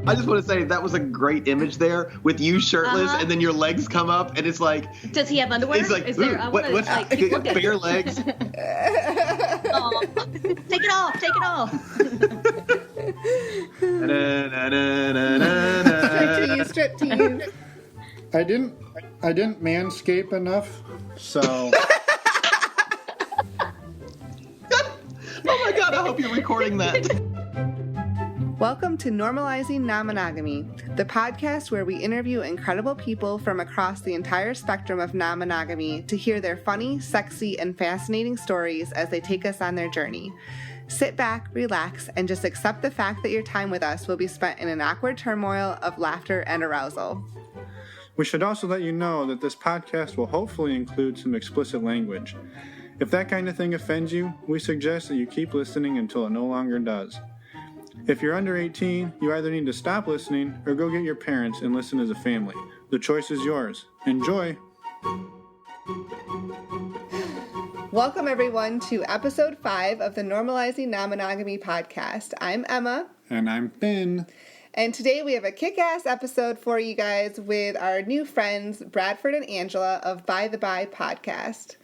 I just want to say that was a great image there with you shirtless and then your legs come up and it's like. Does he have underwear? It's like, is there? what's keep looking. bare legs? Oh, take it off. Take it off. Strip to you. I didn't manscape enough, so. Oh my God! I hope you're recording that. Welcome to Normalizing Non-Monogamy, the podcast where we interview incredible people from across the entire spectrum of non-monogamy to hear their funny, sexy, and fascinating stories as they take us on their journey. Sit back, relax, and just accept the fact that your time with us will be spent in an awkward turmoil of laughter and arousal. We should also let you know that this podcast will hopefully include some explicit language. If that kind of thing offends you, we suggest that you keep listening until it no longer does. If you're under 18, you either need to stop listening or go get your parents and listen as a family. The choice is yours. Enjoy! Welcome, everyone, to episode 5 of the Normalizing Non-Monogamy podcast. I'm Emma. And I'm Finn. And today we have a kick-ass episode for you guys with our new friends, Bradford and Angela of By the By podcast.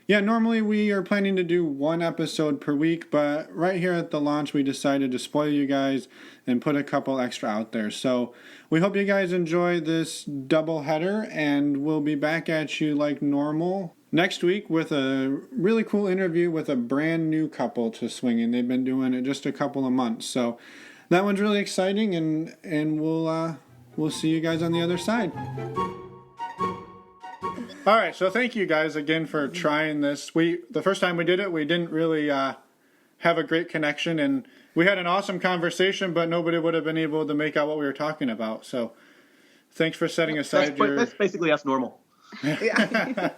Yeah, normally we are planning to do one episode per week, but right here at the launch we decided to spoil you guys and put a couple extra out there. So we hope you guys enjoy this double header, and we'll be back at you like normal next week with a really cool interview with a brand new couple to Swinging. They've been doing it just a couple of months. So that one's really exciting, and we'll see you guys on the other side. All right, so thank you guys again for trying this. The first time we did it, we didn't really have a great connection, and we had an awesome conversation, but nobody would have been able to make out what we were talking about. So thanks for setting aside That's basically us normal. Yeah.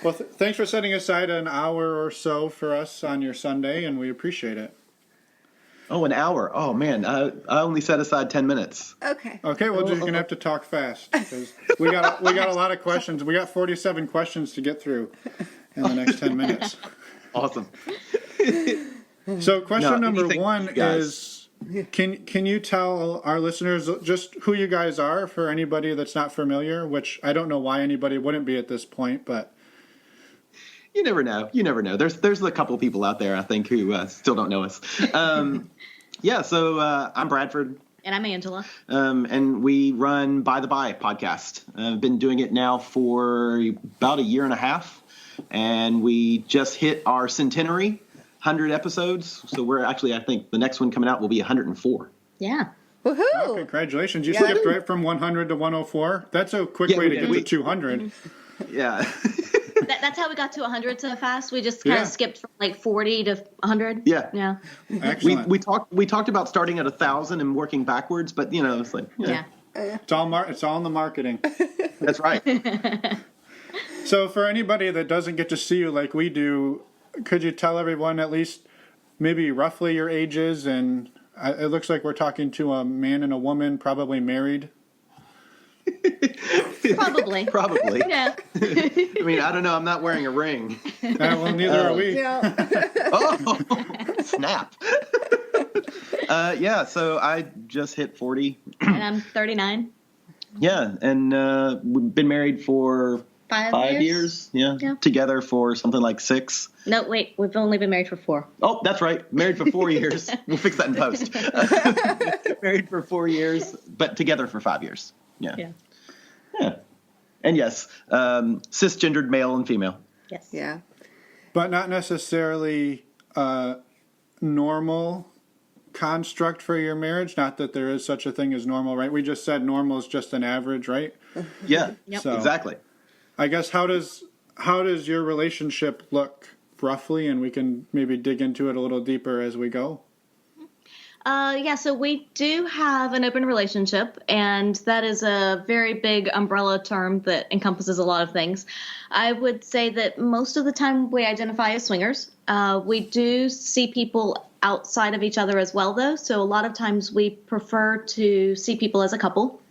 Well, thanks for setting aside an hour or so for us on your Sunday, and we appreciate it. Oh, an hour. Oh, man. I only set aside 10 minutes. Okay. Okay, well, you're going to have to talk fast because we got a lot of questions. We got 47 questions to get through in the next 10 minutes. Awesome. So question number one is, can you tell our listeners just who you guys are for anybody that's not familiar, which I don't know why anybody wouldn't be at this point, but... You never know. You never know. There's a couple of people out there, I think, who still don't know us. So I'm Bradford. And I'm Angela. And we run By the By podcast. I've been doing it now for about a year and a half. And we just hit our centenary, 100 episodes. So we're actually, I think, the next one coming out will be 104. Yeah. Woohoo! Oh, congratulations. You skipped right from 100 to 104. That's a quick way to get to 200. Yeah. That's how we got to 100 so fast. We just kind of skipped from like 40 to 100. Yeah. Excellent. We talked about starting at 1,000 and working backwards, but it's like It's all in the marketing. That's right. So for anybody that doesn't get to see you like we do, could you tell everyone at least maybe roughly your ages? And it looks like we're talking to a man and a woman, probably married. Probably. Yeah. I mean, I don't know. I'm not wearing a ring. Well, neither are we. Yeah. Oh, snap. So I just hit 40. And I'm 39. Yeah, and we've been married for 5 years. Yeah, together for something like 6. No, wait. We've only been married for 4. Oh, that's right. Married for 4 years. We'll fix that in post. Married for 4 years, but together for 5 years. Yeah. And yes, cisgendered male and female. Yes. Yeah. But not necessarily a normal construct for your marriage. Not that there is such a thing as normal, right? We just said normal is just an average, right? Yeah, So, exactly. I guess how does your relationship look roughly? And we can maybe dig into it a little deeper as we go. So we do have an open relationship, and that is a very big umbrella term that encompasses a lot of things. I would say that most of the time we identify as swingers. We do see people outside of each other as well, though. So a lot of times we prefer to see people as a couple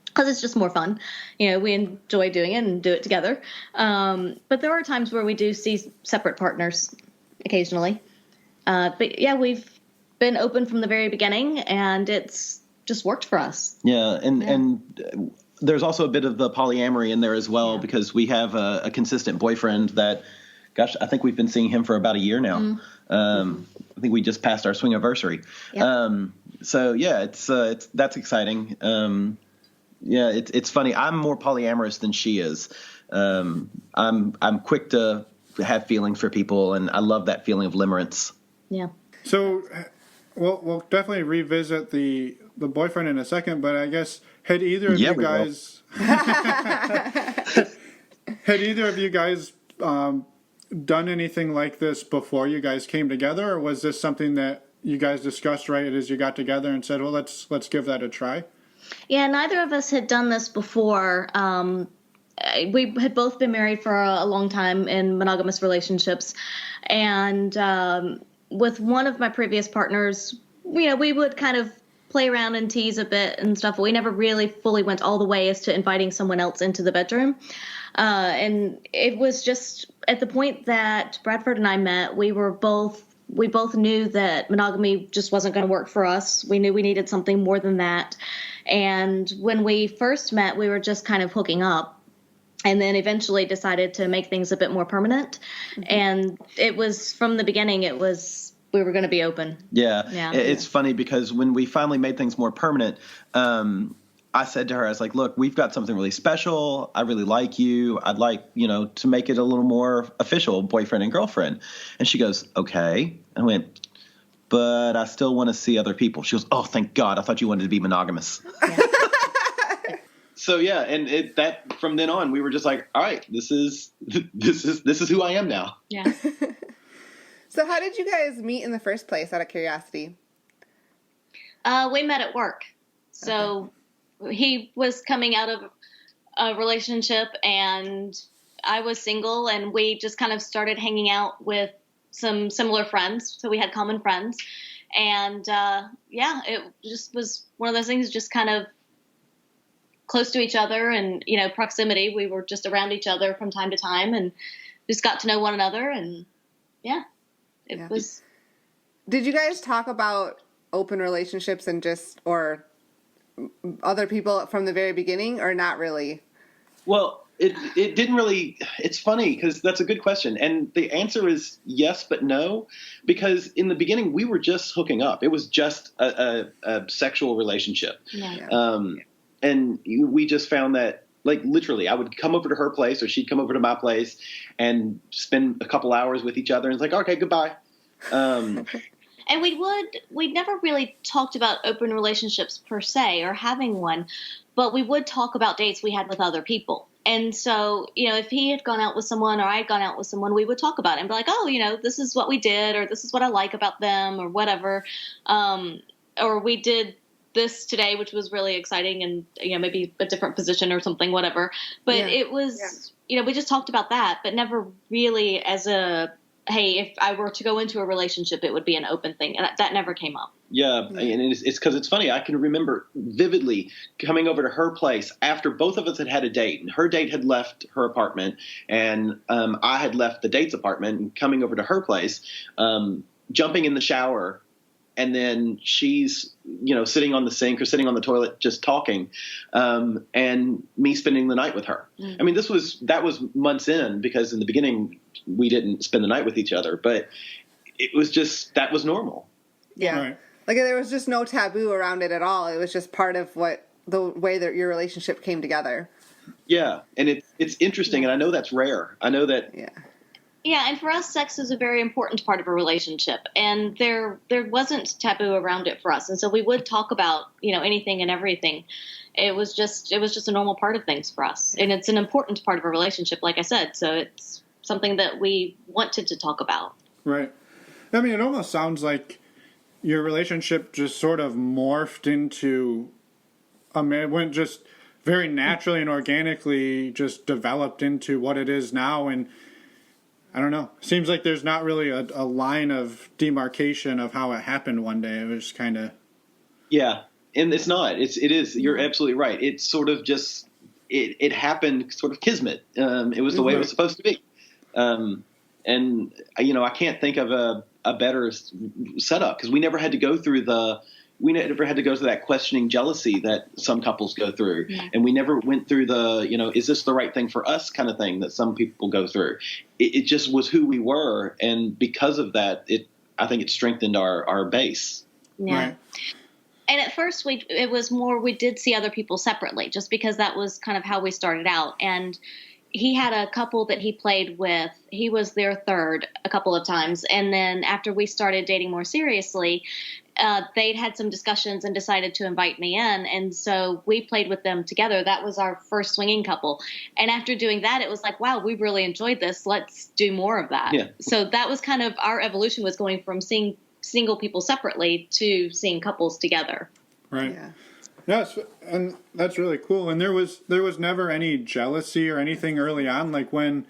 because it's just more fun. We enjoy doing it and do it together. But there are times where we do see separate partners occasionally. But yeah, we've been open from the very beginning, and it's just worked for us. Yeah. And there's also a bit of the polyamory in there as well, because we have a consistent boyfriend that, gosh, I think we've been seeing him for about a year now. I think we just passed our swing anniversary. Yep. So yeah, it's that's exciting. It's funny. I'm more polyamorous than she is. I'm quick to have feelings for people, and I love that feeling of limerence. Yeah. So we'll definitely revisit the boyfriend in a second, but I guess had either of you guys done anything like this before you guys came together, or was this something that you guys discussed right as you got together and said, well, let's give that a try? Yeah, neither of us had done this before. We had both been married for a long time in monogamous relationships, and with one of my previous partners, we would kind of play around and tease a bit and stuff, but we never really fully went all the way as to inviting someone else into the bedroom. And it was just at the point that Bradford and I met, we both knew that monogamy just wasn't going to work for us. We knew we needed something more than that. And when we first met, we were just kind of hooking up, and then eventually decided to make things a bit more permanent. Mm-hmm. And it was from the beginning, we were going to be open. Yeah. It's funny because when we finally made things more permanent, I said to her, I was like, look, we've got something really special. I really like you. I'd like, to make it a little more official, boyfriend and girlfriend. And she goes, okay. I went, but I still want to see other people. She goes, oh, thank God. I thought you wanted to be monogamous. Yeah. So, yeah. And that from then on, we were just like, all right, this is who I am now. Yeah. So how did you guys meet in the first place, out of curiosity? We met at work. So he was coming out of a relationship and I was single, and we just kind of started hanging out with some similar friends. So we had common friends, and it just was one of those things, just kind of close to each other and, proximity. We were just around each other from time to time and just got to know one another, and it was. Did you guys talk about open relationships and or other people from the very beginning, or not really? Well, it didn't really. It's funny because that's a good question, and the answer is yes, but no, because in the beginning we were just hooking up. It was just a sexual relationship, and we just found that, like, literally, I would come over to her place or she'd come over to my place and spend a couple hours with each other, and it's like, okay, goodbye. And we'd never really talked about open relationships per se or having one, but we would talk about dates we had with other people. And so, if he had gone out with someone or I had gone out with someone, we would talk about it and be like, oh, this is what we did, or this is what I like about them, or whatever. Or we did this today, which was really exciting, and, maybe a different position or something, whatever. But it was, we just talked about that, but never really as a, hey, if I were to go into a relationship, it would be an open thing. And that never came up. Yeah. And it's because it's funny. I can remember vividly coming over to her place after both of us had a date, and her date had left her apartment, and I had left the date's apartment, and coming over to her place, jumping in the shower. And then she's, sitting on the sink or sitting on the toilet, just talking, and me spending the night with her. Mm. I mean, that was months in, because in the beginning we didn't spend the night with each other, but it was just, that was normal. Yeah. Right. Like, there was just no taboo around it at all. It was just part of the way that your relationship came together. Yeah. And it's interesting. And I know that's rare. I know that. Yeah. Yeah, and for us, sex is a very important part of a relationship, and there wasn't taboo around it for us, and so we would talk about anything and everything. It was just a normal part of things for us, and it's an important part of a relationship, like I said. So it's something that we wanted to talk about. Right. I mean, it almost sounds like your relationship just sort of morphed into it went just very naturally and organically just developed into what it is now, and I don't know. Seems like there's not really a line of demarcation of how it happened one day. It was kind of. Yeah, and it's not. It is. You're absolutely right. It's sort of just it happened sort of kismet. It was the way it was supposed to be. And I can't think of a better setup, because we never had to go through the we never had to go through that questioning jealousy that some couples go through. Yeah. And we never went through the, is this the right thing for us kind of thing that some people go through. It just was who we were. And because of that, I think it strengthened our base. Yeah. Right. And at first it was more, we did see other people separately just because that was kind of how we started out. And he had a couple that he played with. He was their third a couple of times. And then after we started dating more seriously, they'd had some discussions and decided to invite me in. And so we played with them together. That was our first swinging couple. And after doing that, it was like, wow, we really enjoyed this. Let's do more of that. Yeah. So that was kind of our evolution, was going from seeing single people separately to seeing couples together. Right. Yeah. Yes, and that's really cool. And there was never any jealousy or anything early on. Like when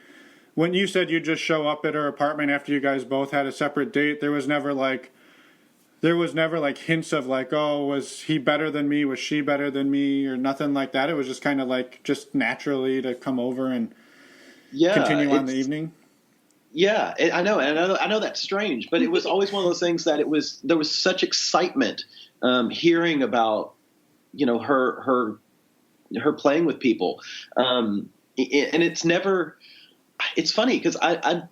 you said you just show up at her apartment after you guys both had a separate date, there was never like hints of like, oh, was he better than me? Was she better than me? Or nothing like that. It was just kind of like just naturally to come over and continue on the evening. Yeah, I know that's strange, but it was always one of those things that there was such excitement hearing about, her playing with people. And it's funny because I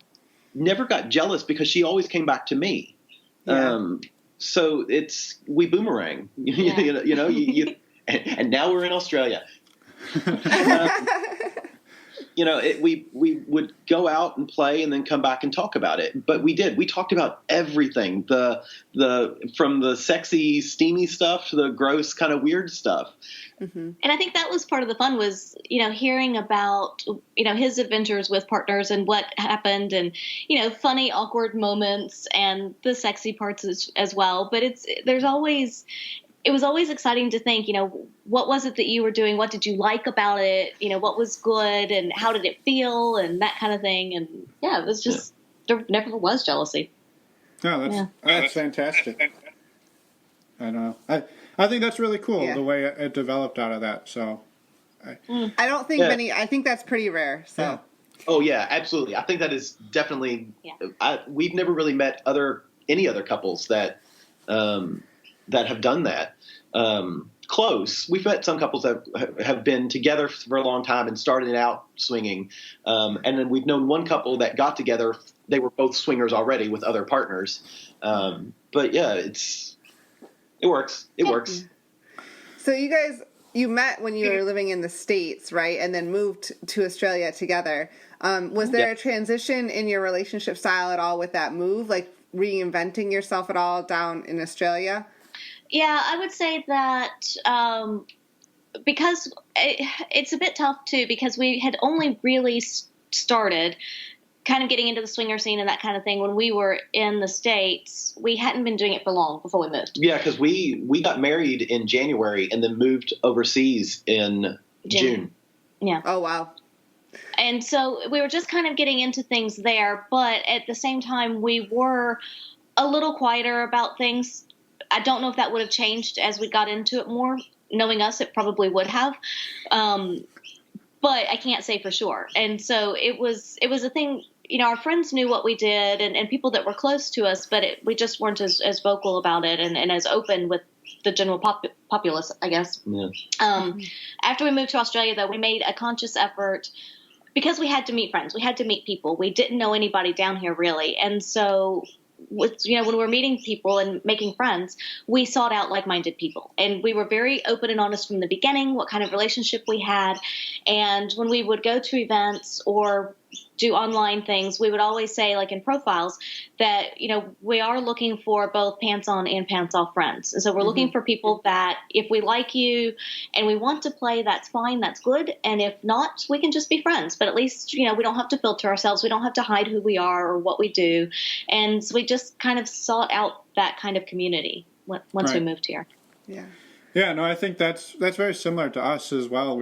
never got jealous because she always came back to me. Yeah. So we boomerang, Yeah. and now we're in Australia. We would go out and play and then come back and talk about it. But we talked about everything, from the sexy, steamy stuff to the gross kind of weird stuff. And I think that was part of the fun, was, hearing about, his adventures with partners and what happened, and, funny, awkward moments and the sexy parts as well. But it was always exciting to think, what was it that you were doing? What did you like about it? What was good, and how did it feel, and that kind of thing. And it was just, there never was jealousy. No, that's fantastic. I know. I think that's really cool, the way it developed out of that. So I don't think I think that's pretty rare. So. Yeah. Oh yeah, absolutely. I think that is definitely, we've never really met any other couples that have done that. Close. We've met some couples that have been together for a long time and started out swinging. And then we've known one couple that got together. They were both swingers already with other partners. But yeah, it works. It works. So you met when you were living in the States, right? And then moved to Australia together. Was there a transition in your relationship style at all with that move? Like reinventing yourself at all down in Australia? Yeah, I would say that because it's a bit tough too, because we had only really started kind of getting into the swinger scene and that kind of thing when we were in the States. We hadn't been doing it for long before we moved. Yeah, because we got married in January and then moved overseas in June. Yeah. Oh, wow. And so we were just kind of getting into things there, but at the same time we were a little quieter about things. I don't know if that would have changed as we got into it more. Knowing us, it probably would have. But I can't say for sure. And so it was a thing, our friends knew what we did and people that were close to us, but we just weren't as vocal about it and as open with the general populace, I guess. Yeah. After we moved to Australia, though, we made a conscious effort because we had to meet friends. We had to meet people. We didn't know anybody down here really. And so when we were meeting people and making friends, we sought out like-minded people. And we were very open and honest from the beginning, what kind of relationship we had. And when we would go to events or do online things, we would always say, like in profiles, that, we are looking for both pants on and pants off friends. And so we're looking for people that if we like you and we want to play, that's fine, that's good. And if not, we can just be friends. But at least, we don't have to filter ourselves. We don't have to hide who we are or what we do. And so we just kind of sought out that kind of community once we moved here. Yeah. Yeah, no, I think that's very similar to us as well.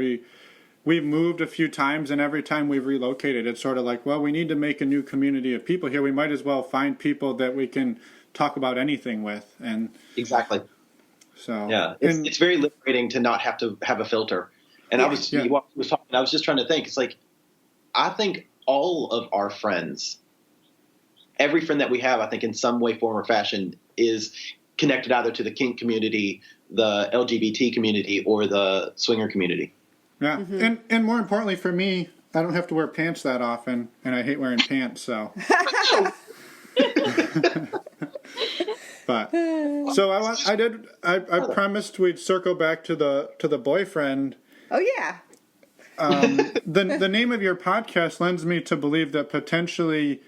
We've moved a few times, and every time we've relocated, it's sort of like, well, we need to make a new community of people here. We might as well find people that we can talk about anything with. And exactly. So yeah, it's very liberating to not have to have a filter. And I was talking. I was just trying to think. It's like, I think all of our friends, every friend that we have, I think in some way, form, or fashion, is connected either to the kink community, the LGBT community, or the swinger community. Yeah, and more importantly for me, I don't have to wear pants that often, and I hate wearing pants, so. But so I promised we'd circle back to the boyfriend. Oh yeah. The name of your podcast lends me to believe that potentially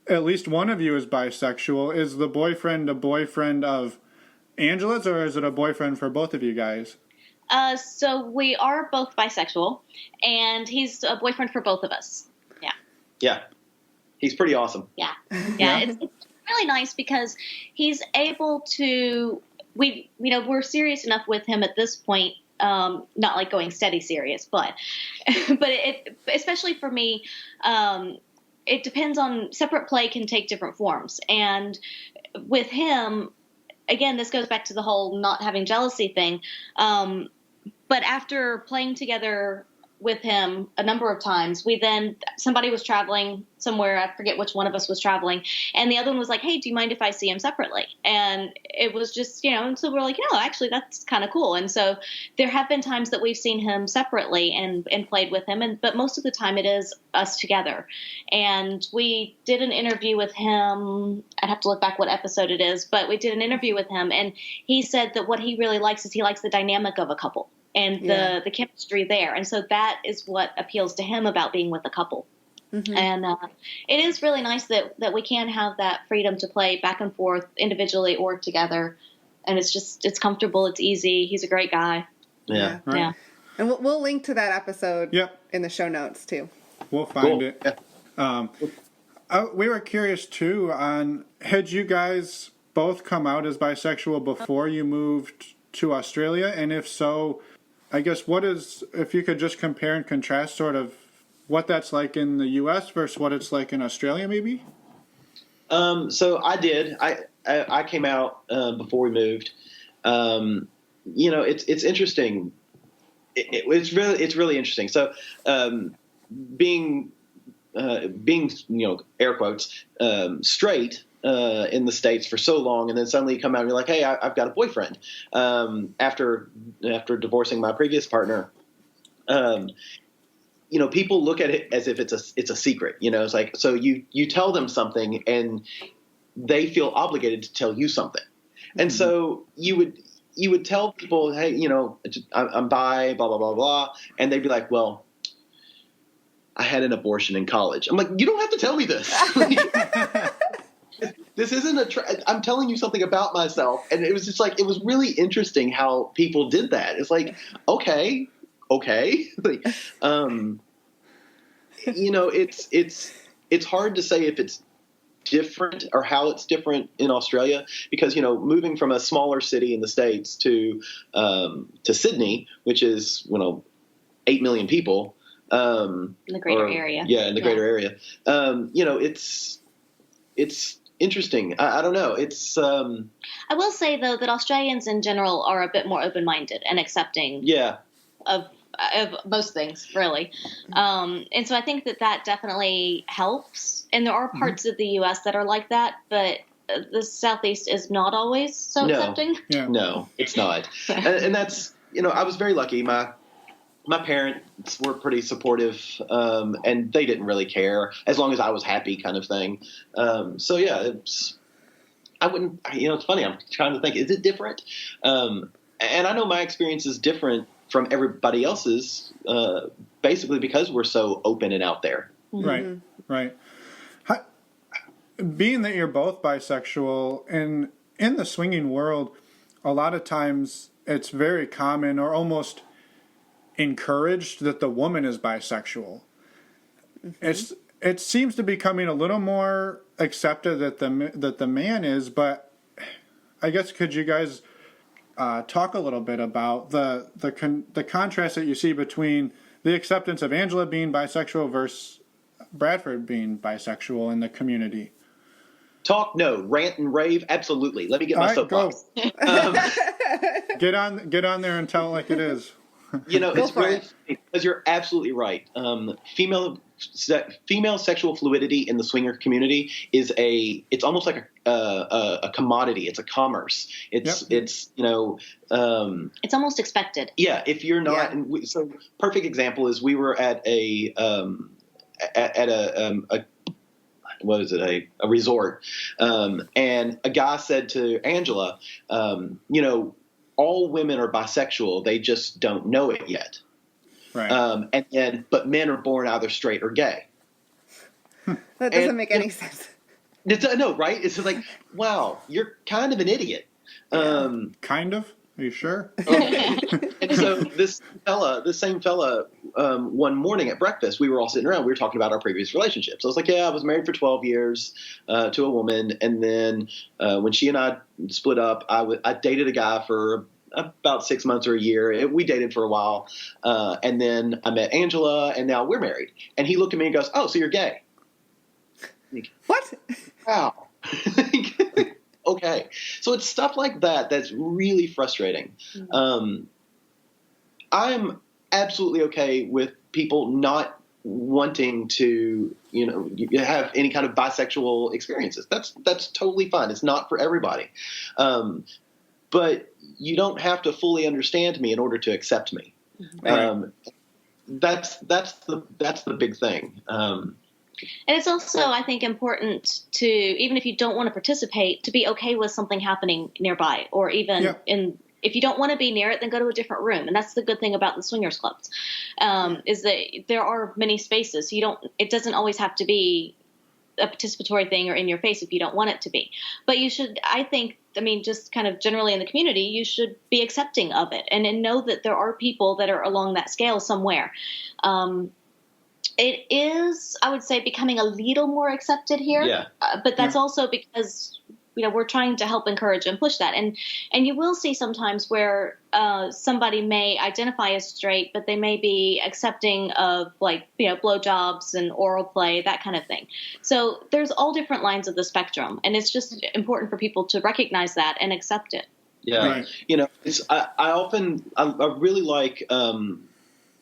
at least one of you is bisexual. Is the boyfriend a boyfriend of Angela's, or is it a boyfriend for both of you guys? So we are both bisexual, and he's a boyfriend for both of us. Yeah. Yeah. He's pretty awesome. Yeah. It's really nice because he's able to. We're serious enough with him at this point. Not like going steady serious, but it, especially for me, it depends on separate play can take different forms. And with him, again, this goes back to the whole not having jealousy thing. But after playing together with him a number of times, somebody was traveling somewhere. I forget which one of us was traveling. And the other one was like, hey, do you mind if I see him separately? And it was just, and so we're like, actually that's kind of cool. And so there have been times that we've seen him separately and played with him. But most of the time it is us together. And we did an interview with him. I'd have to look back what episode it is, but we did an interview with him. And he said that what he really likes is he likes the dynamic of a couple. And the chemistry there. And so that is what appeals to him about being with a couple. Mm-hmm. And it is really nice that we can have that freedom to play back and forth individually or together. And it's comfortable. It's easy. He's a great guy. Yeah. Right. Yeah. And we'll link to that episode in the show notes too. We'll find it. Yeah. We were curious too on, had you guys both come out as bisexual before you moved to Australia? And if so, I guess if you could just compare and contrast sort of what that's like in the U.S. versus what it's like in Australia, maybe? So I did. I came out before we moved. It's interesting. It's really interesting. So being air quotes straight in the States for so long, and then suddenly you come out and you're like, hey, I've got a boyfriend. After divorcing my previous partner, people look at it as if it's a secret. It's like, so you tell them something and they feel obligated to tell you something. And mm-hmm. so you would tell people, hey, I'm bi, blah, blah, blah, blah. And they'd be like, well, I had an abortion in college. I'm like, you don't have to tell me this. This isn't I'm telling you something about myself. And it was just like, it was really interesting how people did that. It's like, okay. Like, it's hard to say if it's different or how it's different in Australia, because, moving from a smaller city in the States to Sydney, which is, 8 million people, in the greater area. Yeah. In the greater area. It's interesting. I don't know. It's. I will say though that Australians in general are a bit more open-minded and accepting. Yeah. Of most things, really. And so I think that definitely helps. And there are parts of the U.S. that are like that, but the Southeast is not always so accepting. Yeah. No, it's not. and that's, I was very lucky. My parents were pretty supportive, and they didn't really care as long as I was happy, kind of thing. So yeah, I wouldn't, it's funny. I'm trying to think, is it different? And I know my experience is different from everybody else's, basically because we're so open and out there. Mm-hmm. Right. Being that you're both bisexual, and in the swinging world, a lot of times it's very common or almost encouraged that the woman is bisexual. Mm-hmm. It seems to be becoming a little more accepted that the man is, but I guess could you guys talk a little bit about the contrast that you see between the acceptance of Angela being bisexual versus Bradford being bisexual in the community? Rant and rave, absolutely. Let me get my soapbox. Get on there and tell it like it is. It's really funny because you're absolutely right. Female sexual fluidity in the swinger community it's almost like a commodity. It's a commerce. It's it's almost expected. Yeah, if you're not, so perfect example is we were at a what is it, a resort, and a guy said to Angela, all women are bisexual, they just don't know it yet. Right. But men are born either straight or gay. That doesn't make any sense. No, right? It's just like, wow, you're kind of an idiot. Kind of? Are you sure? Okay. And so this same fella, one morning at breakfast, we were all sitting around. We were talking about our previous relationships. I was like, I was married for 12 years to a woman. And then when she and I split up, I dated a guy for about 6 months or a year. We dated for a while. And then I met Angela, and now we're married. And he looked at me and goes, "Oh, so you're gay?" What? Wow. Okay. So it's stuff like that that's really frustrating. I'm absolutely okay with people not wanting to, have any kind of bisexual experiences. That's totally fine. It's not for everybody. But you don't have to fully understand me in order to accept me. Right. That's the big thing. And it's also, I think, important to, even if you don't want to participate, to be okay with something happening nearby, or even if you don't want to be near it, then go to a different room. And that's the good thing about the swingers clubs, is that there are many spaces. So it doesn't always have to be a participatory thing or in your face if you don't want it to be. But you should, just kind of generally in the community, you should be accepting of it and know that there are people that are along that scale somewhere. It is, I would say, becoming a little more accepted here. Yeah. But that's also because, we're trying to help encourage and push that. And you will see sometimes where somebody may identify as straight, but they may be accepting of blowjobs and oral play, that kind of thing. So there's all different lines of the spectrum. And it's just important for people to recognize that and accept it. Yeah. Right. I really like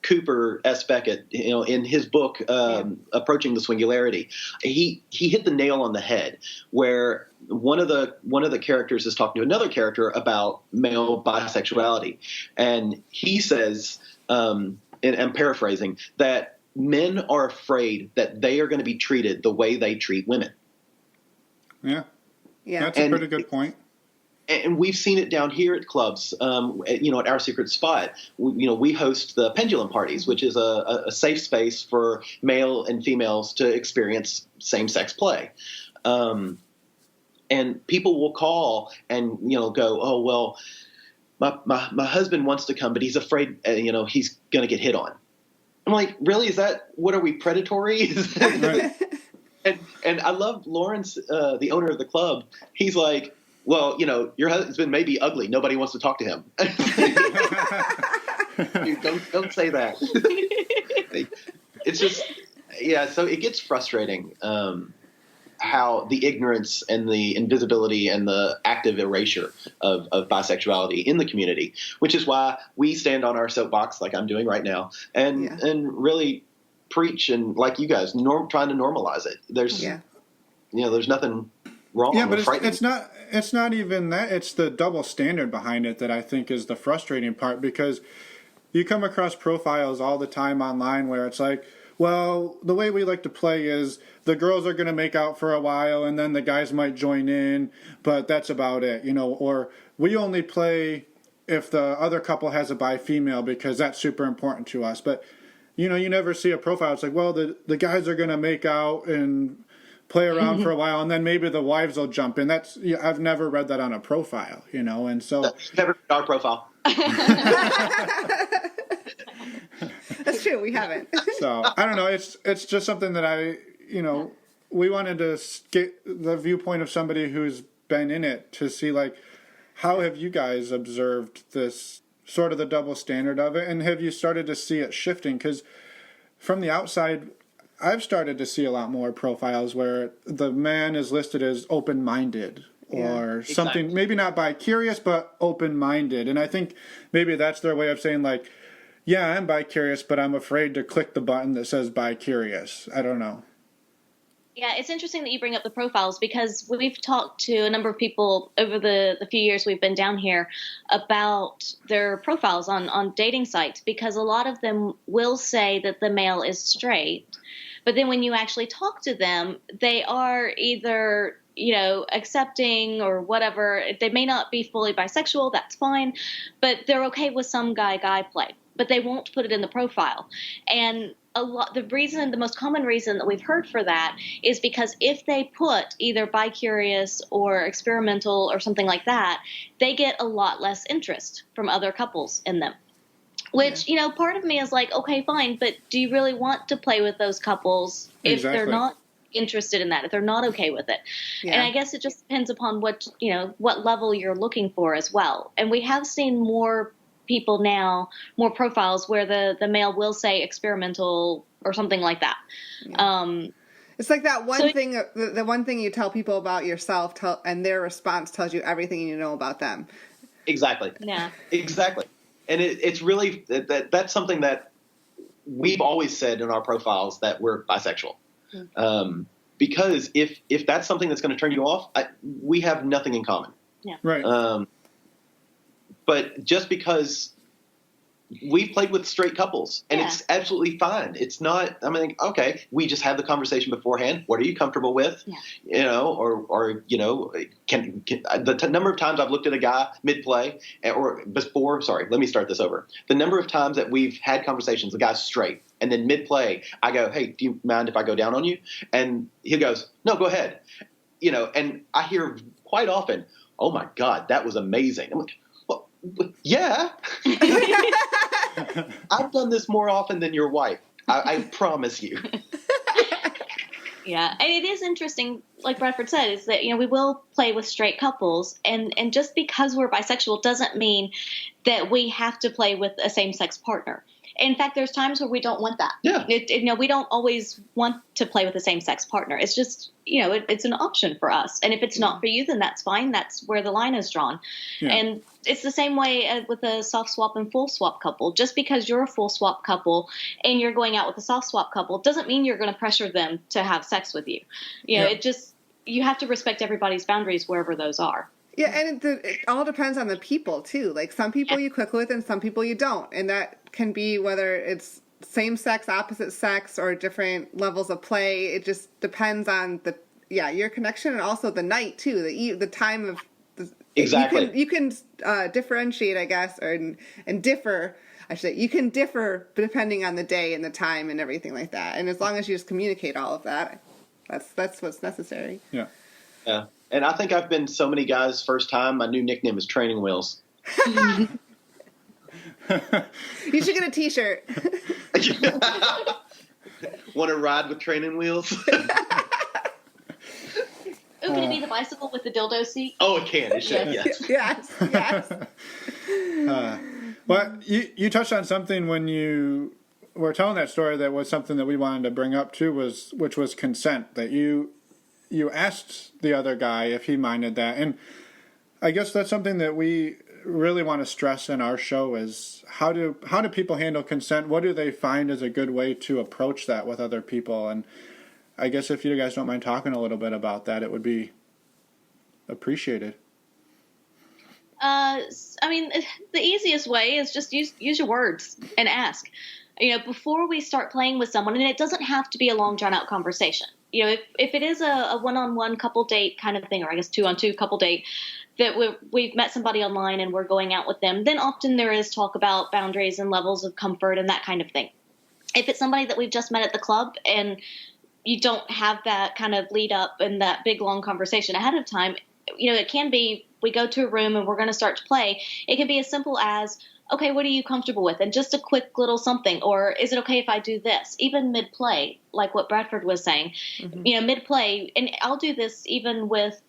Cooper S. Beckett, in his book Approaching the Swingularity, he hit the nail on the head, where one of the characters is talking to another character about male bisexuality, and he says, and I'm paraphrasing, that men are afraid that they are going to be treated the way they treat women. Yeah, that's a pretty good point. And we've seen it down here at clubs, at Our Secret Spot. We host the Pendulum Parties, which is a safe space for male and females to experience same-sex play. And people will call and, go, "Oh, well, my husband wants to come, but he's afraid, he's going to get hit on." I'm like, really? What are we, predatory? Right. And I love Lawrence, the owner of the club. He's like, "Well, your husband may be ugly. Nobody wants to talk to him." Dude, don't say that. It's just, so it gets frustrating how the ignorance and the invisibility and the active erasure of bisexuality in the community, which is why we stand on our soapbox like I'm doing right now and really preach, and like you guys, trying to normalize it. There's nothing wrong. Yeah, but it's not even that. It's the double standard behind it that I think is the frustrating part, because you come across profiles all the time online where it's like, well, the way we like to play is the girls are going to make out for a while and then the guys might join in, but that's about it, or we only play if the other couple has a bi-female because that's super important to us. But, you never see a profile. It's like, well, the guys are going to make out and play around for a while, and then maybe the wives will jump in. I've never read that on a profile, and so never read our profile. That's true. We haven't. So I don't know. It's just something that we wanted to get the viewpoint of somebody who's been in it to see, like, how have you guys observed this sort of the double standard of it, and have you started to see it shifting? Because from the outside, I've started to see a lot more profiles where the man is listed as open-minded or something, maybe not bi-curious, but open-minded. And I think maybe that's their way of saying, like, yeah, I'm bi-curious, but I'm afraid to click the button that says bi-curious. I don't know. Yeah, it's interesting that you bring up the profiles because we've talked to a number of people over the few years we've been down here about their profiles on dating sites, because a lot of them will say that the male is straight, but then when you actually talk to them, they are either, accepting or whatever. They may not be fully bisexual, that's fine, but they're okay with some guy play, but they won't put it in the profile. And the most common reason that we've heard for that is because if they put either bi-curious or experimental or something like that, they get a lot less interest from other couples in them. Which, part of me is like, okay, fine, but do you really want to play with those couples if they're not interested in that, if they're not okay with it? Yeah. And I guess it just depends upon what level you're looking for as well. And we have seen more people now, more profiles where the male will say experimental or something like that. Yeah. It's like that one thing, the one thing you tell people about yourself, and their response tells you everything you know about them. Exactly. Yeah. Exactly. And it's really, that's something that we've always said in our profiles, that we're bisexual. Mm-hmm. Because if that's something that's going to turn you off, we have nothing in common. Yeah. Right. But just because we've played with straight couples, and it's absolutely fine. It's not, okay, we just had the conversation beforehand. What are you comfortable with? Yeah. Or the number of times I've looked at a guy mid-play or before, sorry, let me start this over. The number of times that we've had conversations, the guy's straight, and then mid-play, I go, hey, do you mind if I go down on you? And he goes, no, go ahead. And I hear quite often, oh my God, that was amazing. I'm like, well, yeah. I've done this more often than your wife. I promise you. Yeah. And it is interesting, like Bradford said, is that, we will play with straight couples, and just because we're bisexual doesn't mean that we have to play with a same-sex partner. In fact, there's times where we don't want that. Yeah. We don't always want to play with a same-sex partner. It's just, it's an option for us. And if it's not for you, then that's fine. That's where the line is drawn. Yeah. And it's the same way with a soft swap and full swap couple. Just because you're a full swap couple and you're going out with a soft swap couple doesn't mean you're going to pressure them to have sex with you. You have to respect everybody's boundaries wherever those are. Yeah, and it all depends on the people, too. Like, some people you click with and some people you don't. And that can be whether it's same sex, opposite sex, or different levels of play. It just depends on your connection, and also the night, too, the time of... Exactly. You can differentiate, I guess, and differ. I should say, you can differ depending on the day and the time and everything like that. And as long as you just communicate all of that, that's what's necessary. Yeah. Yeah. And I think I've been so many guys' first time, my new nickname is Training Wheels. You should get a T-shirt. Want to ride with Training Wheels? Oh, can it be the bicycle with the dildo seat? Oh, it can. It should, yes. Yes. Well, you touched on something when you were telling that story that was something that we wanted to bring up too, which was consent, that you asked the other guy if he minded that. And I guess that's something that we really want to stress in our show is how do people handle consent? What do they find is a good way to approach that with other people? And I guess if you guys don't mind talking a little bit about that, it would be appreciated. The easiest way is just use your words and ask. Before we start playing with someone, and it doesn't have to be a long, drawn-out conversation. If it is a one-on-one couple date kind of thing, or I guess two-on-two couple date, that we've met somebody online and we're going out with them, then often there is talk about boundaries and levels of comfort and that kind of thing. If it's somebody that we've just met at the club and you don't have that kind of lead up and that big, long conversation ahead of time, it can be we go to a room and we're going to start to play. It can be as simple as, okay, what are you comfortable with? And just a quick little something. Or is it okay if I do this? Even mid-play, like what Bradford was saying. Mm-hmm. Mid-play, and I'll do this even with,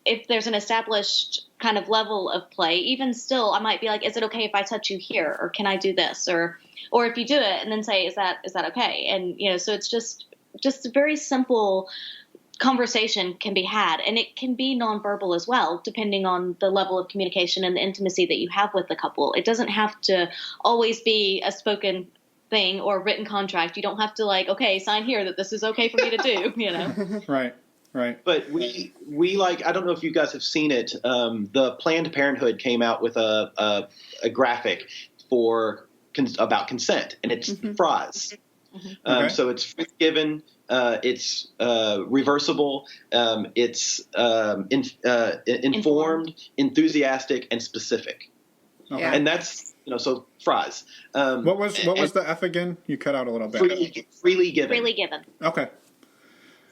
if there's an established kind of level of play, even still, I might be like, is it okay if I touch you here? Or can I do this? Or if you do it and then say, is that okay? And, so it's just a very simple conversation can be had, and it can be nonverbal as well, depending on the level of communication and the intimacy that you have with the couple. It doesn't have to always be a spoken thing or written contract. You don't have to like, okay, sign here that this is okay for me to do, you know? Right. But we like, I don't know if you guys have seen it. The Planned Parenthood came out with a graphic about consent, and it's FRAs. Okay. So it's free given, it's reversible, it's informed, enthusiastic, and specific. Okay. Yeah. And that's, so FRAs. What was the F again? You cut out a little bit. Freely given. Freely given. Okay.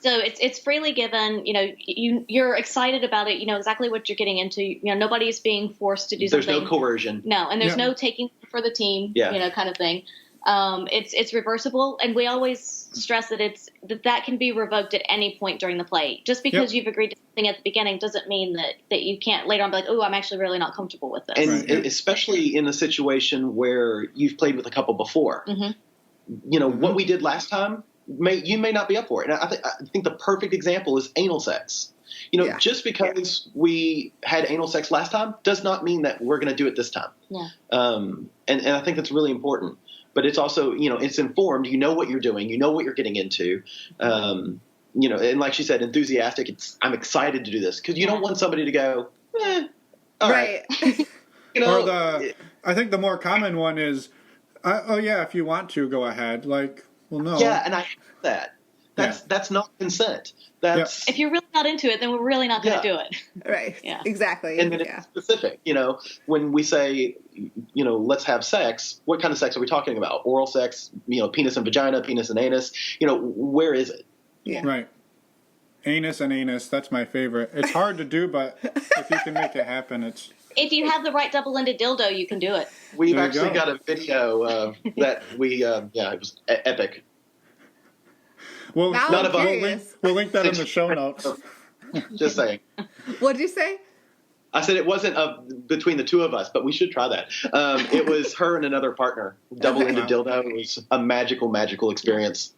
So it's freely given. You're excited about it. You know exactly what you're getting into. Nobody's being forced to do something. There's no coercion. No, and there's no taking for the team. Yeah. Kind of thing. It's reversible, and we always stress that that can be revoked at any point during the play. Just because you've agreed to something at the beginning doesn't mean that you can't later on be like, oh, I'm actually really not comfortable with this. And especially in a situation where you've played with a couple before. What we did last time, you may not be up for it. And I think the perfect example is anal sex. Just because we had anal sex last time does not mean that we're going to do it this time. Yeah. And I think that's really important. But it's also, it's informed. You know what you're doing. You know what you're getting into. And like she said, enthusiastic. I'm excited to do this because you don't want somebody to go, all right. Or I think the more common one is, if you want to, go ahead. Like, well, no. Yeah, and I hate that. That's not consent. That's if you're really not into it, then we're really not going to do it. Right. Yeah. Exactly. And then it's specific. When we say, let's have sex, what kind of sex are we talking about? Oral sex, penis and vagina, penis and anus. Where is it? Yeah. Right. Anus and anus. That's my favorite. It's hard to do, but if you can make it happen, it's. If you have the right double-ended dildo, you can do it. We've actually got a video that we, it was epic. We'll link that in the show notes. Just saying. What'd you say? I said it wasn't between the two of us, but we should try that. It was her and another partner. Double-ended dildo. It was a magical experience.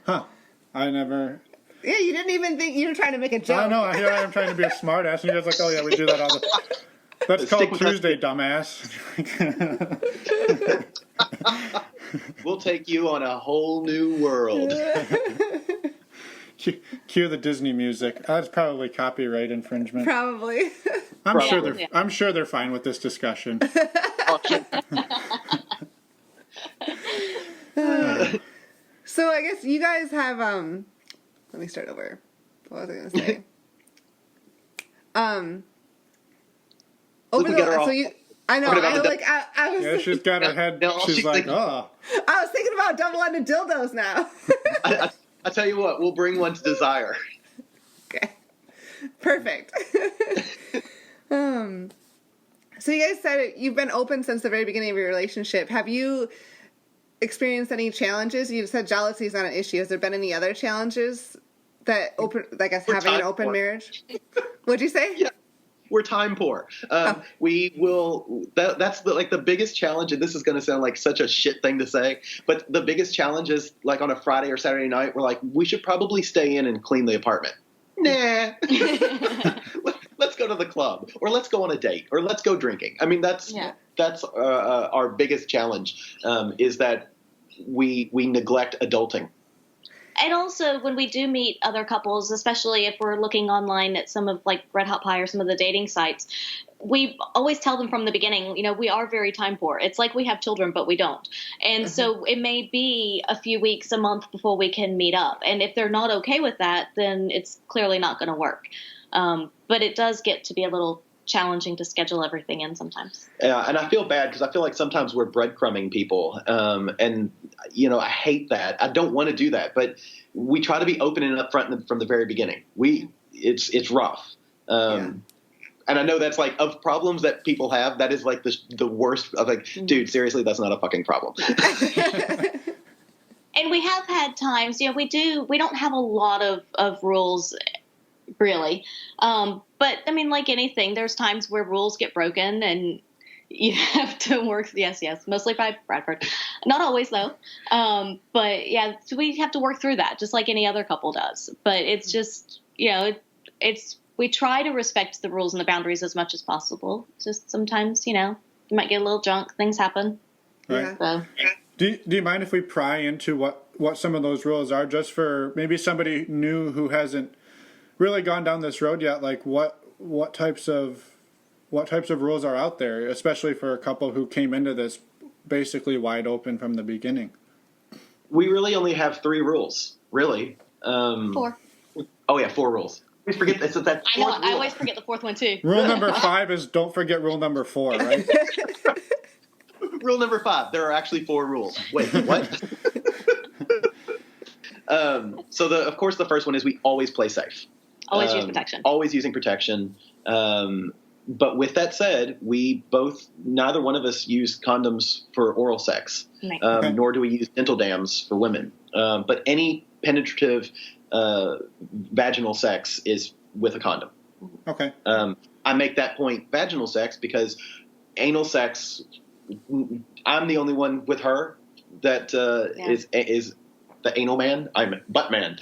Huh. I never... Yeah, you didn't even think you were trying to make a joke. I know. Here I am trying to be a smart ass, and you're just like, oh, yeah, we do that all the... That's called Tuesday, dumbass. We'll take you on a whole new world. Cue the Disney music. That's probably copyright infringement. Probably. I'm sure they're fine with this discussion. So I guess you guys have let me start over. What was I going to say? I was. Yeah, she's got her head. She's like, oh. I was thinking about double-ended dildos now. I tell you what, we'll bring one to Desire. Okay, perfect. So you guys said you've been open since the very beginning of your relationship. Have you experienced any challenges? You said jealousy is not an issue. Has there been any other challenges that having an open marriage? What'd you say? Yeah. We're time poor. We will. That's the biggest challenge, and this is going to sound like such a shit thing to say, but the biggest challenge is like on a Friday or Saturday night, we're like, we should probably stay in and clean the apartment. Nah. Let's go to the club, or let's go on a date, or let's go drinking. I mean, that's our biggest challenge is that we neglect adulting. And also, when we do meet other couples, especially if we're looking online at some of like Red Hot Pie or some of the dating sites, we always tell them from the beginning, we are very time poor. It's like we have children, but we don't. And so it may be a few weeks, a month before we can meet up. And if they're not okay with that, then it's clearly not going to work. But it does get to be a little challenging to schedule everything in sometimes. Yeah, and I feel bad because I feel like sometimes we're breadcrumbing people, and I hate that. I don't want to do that, but we try to be open and upfront from the very beginning. It's rough, and I know that's like of problems that people have. That is like the worst of like, dude, seriously, that's not a fucking problem. And we have had times, we don't have a lot of rules. Really. But I mean, like anything, there's times where rules get broken and you have to work. Yes. Mostly by Bradford. Not always though. But yeah, so we have to work through that just like any other couple does. But it's just, we try to respect the rules and the boundaries as much as possible. Just sometimes, you might get a little drunk. Things happen. Right. So. Do you mind if we pry into what some of those rules are, just for maybe somebody new who hasn't really gone down this road yet? Like what types of rules are out there, especially for a couple who came into this basically wide open from the beginning? We really only have 3 rules, really. 4. Oh yeah, 4 rules. I always forget this. That I know. rule. I always forget the 4th one too. Rule number 5 is don't forget rule number 4, right? Rule number 5. There are actually 4 rules. Wait, what? So of course the first one is we always play safe. Always use protection. Always using protection. But with that said, neither one of us use condoms for oral sex, Right. nor do we use dental dams for women. But any penetrative vaginal sex is with a condom. Okay. I make that point vaginal sex because anal sex, I'm the only one with her that is the anal man. I'm butt man.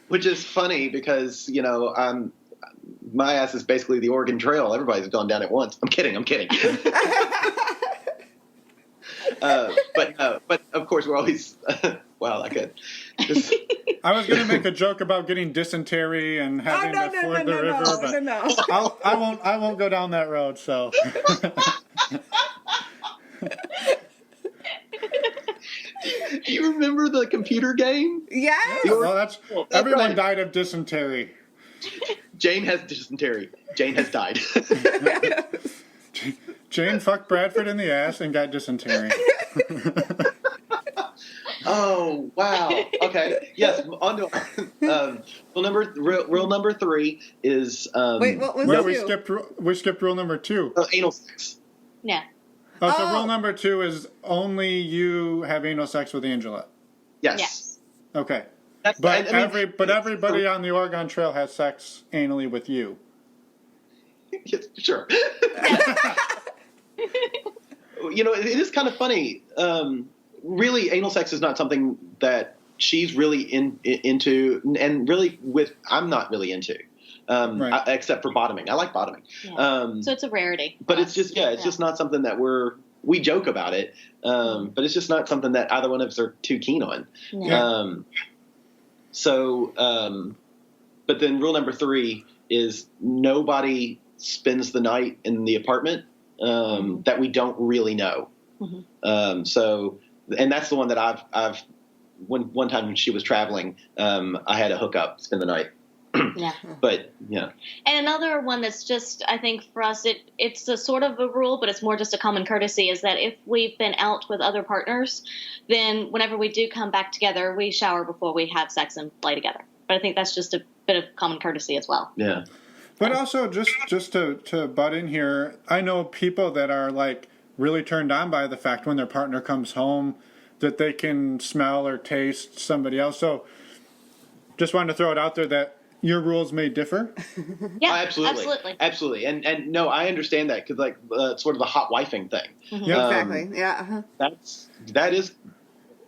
Which is funny because, my ass is basically the Oregon Trail. Everybody's gone down it once. I'm kidding. But of course we're always wow, I could. I was going to make a joke about getting dysentery and having to ford the river, but no. I won't go down that road. So. Do you remember the computer game? Yes. Well, everyone right. died of dysentery. Jane has dysentery. Jane has died. Jane fucked Bradford in the ass and got dysentery. Oh, wow. Okay. Yes. On to rule number 3 is Wait, what was Well, two? we skipped rule number 2. Anal sex. Yeah. Oh, so rule number 2 is only you have anal sex with Angela. Yes. Okay. But Everybody on the Oregon Trail has sex anally with you. Yes, sure. It is kind of funny. Really, anal sex is not something that she's really into, and really I'm not really into. Right. Except for bottoming. I like bottoming. Yeah. So it's a rarity. But it's just just not something that we joke about it. But it's just not something that either one of us are too keen on. Yeah. But then rule number 3 is nobody spends the night in the apartment that we don't really know. Mm-hmm. And that's the one that I've one time when she was traveling, I had a hookup, spend the night. Yeah. But yeah. And another one that's just, I think for us, it's a sort of a rule, but it's more just a common courtesy, is that if we've been out with other partners, then whenever we do come back together, we shower before we have sex and play together. But I think that's just a bit of common courtesy as well. Yeah. But also, just to butt in here, I know people that are like really turned on by the fact when their partner comes home that they can smell or taste somebody else. So just wanted to throw it out there that your rules may differ. Yeah, absolutely. And no, I understand that because sort of the hot wifing thing. Mm-hmm. Yeah, exactly. Yeah. That is.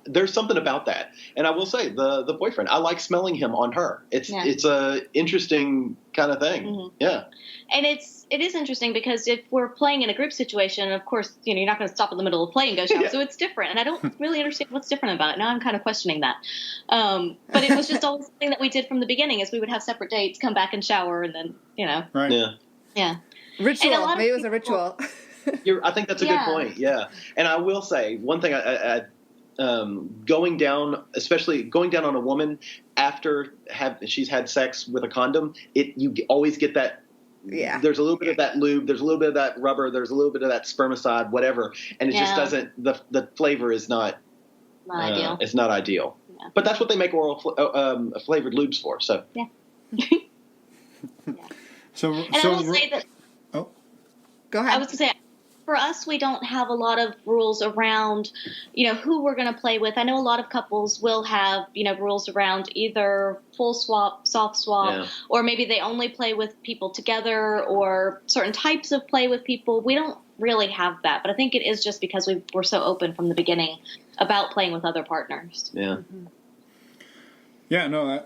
There's something about that, and I will say the boyfriend. I like smelling him on her. It's a interesting kind of thing. Mm-hmm. Yeah. And it is interesting because if we're playing in a group situation, of course, you're not going to stop in the middle of play and go shower. Yeah. So it's different. And I don't really understand what's different about it. Now I'm kind of questioning that. But it was just always something that we did from the beginning is we would have separate dates, come back and shower, and then, Right. Yeah. Yeah. Ritual. Maybe it was a ritual. I think that's a good point. Yeah. And I will say one thing I going down on a woman after she's had sex with a condom, you always get that. Yeah. There's a little bit of that lube. There's a little bit of that rubber. There's a little bit of that spermicide, whatever, and it just doesn't. The flavor is not ideal. It's not ideal. Yeah. But that's what they make oral flavored lubes for. So yeah. So I will say that. Oh, go ahead. I was going to say, for us, we don't have a lot of rules around, who we're going to play with. I know a lot of couples will have, rules around either full swap, soft swap, or maybe they only play with people together or certain types of play with people. We don't really have that, but I think it is just because we were so open from the beginning about playing with other partners. Yeah. Mm-hmm. Yeah, no,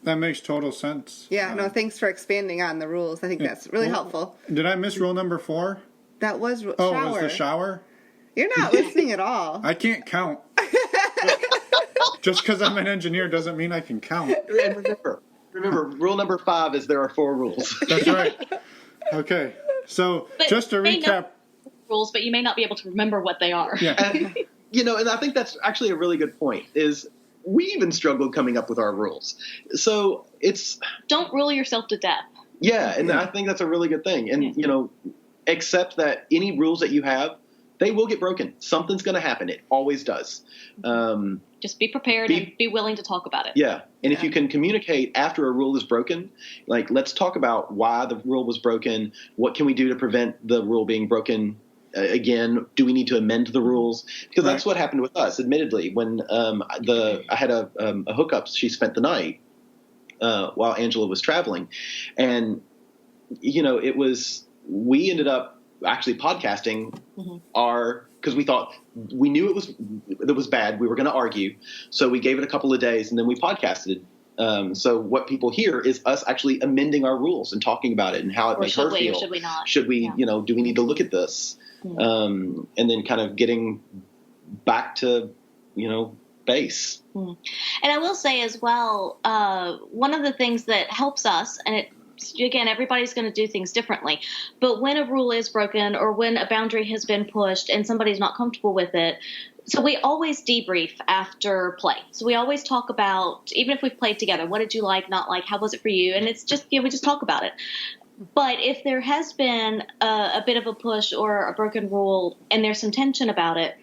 that makes total sense. Yeah, no, thanks for expanding on the rules. I think that's really helpful. Did I miss rule number 4? That was shower. Oh, was the shower? You're not listening at all. I can't count. Just because I'm an engineer doesn't mean I can count. And remember, rule number 5 is there are 4 rules. That's right. Okay. So But just to you may know recap. rules, but you may not be able to remember what they are. Yeah. And, and I think that's actually a really good point, is we even struggled coming up with our rules. So Don't rule yourself to death. Yeah, and I think that's a really good thing. And, accept that any rules that you have, they will get broken. Something's going to happen. It always does. Just be prepared and be willing to talk about it. Yeah. And if you can communicate after a rule is broken, like, let's talk about why the rule was broken. What can we do to prevent the rule being broken again? Do we need to amend the rules? Because that's what happened with us, admittedly. When I had a hookup, she spent the night while Angela was traveling. And, we ended up actually podcasting because we thought, we knew it was bad. We were going to argue. So we gave it a couple of days and then we podcasted. So what people hear is us actually amending our rules and talking about it and how it makes her feel. Or should we not? Should we, do we need to look at this? And then kind of getting back to, base. And I will say as well, one of the things that helps us, and again, everybody's going to do things differently, but when a rule is broken or when a boundary has been pushed and somebody's not comfortable with it, so we always debrief after play. So we always talk about, even if we've played together, what did you like, not like, how was it for you? And it's just, we just talk about it. But if there has been a bit of a push or a broken rule and there's some tension about it,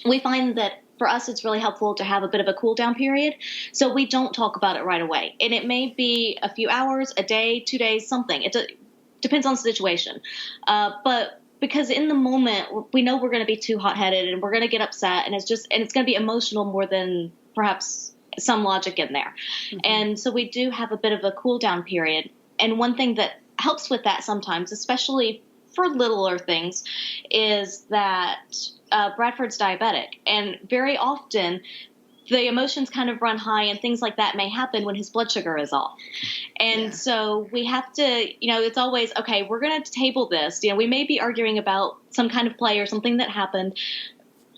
we find that for us, it's really helpful to have a bit of a cool down period. So we don't talk about it right away. And it may be a few hours, a day, 2 days, something. It depends on the situation. But because in the moment, we know we're going to be too hot-headed and we're going to get upset. And it's going to be emotional more than perhaps some logic in there. And so we do have a bit of a cool down period. And one thing that helps with that sometimes, especially for littler things, is that Bradford's diabetic, and very often the emotions kind of run high and things like that may happen when his blood sugar is off. And so we have to, it's always, okay, we're going to table this. We may be arguing about some kind of play or something that happened,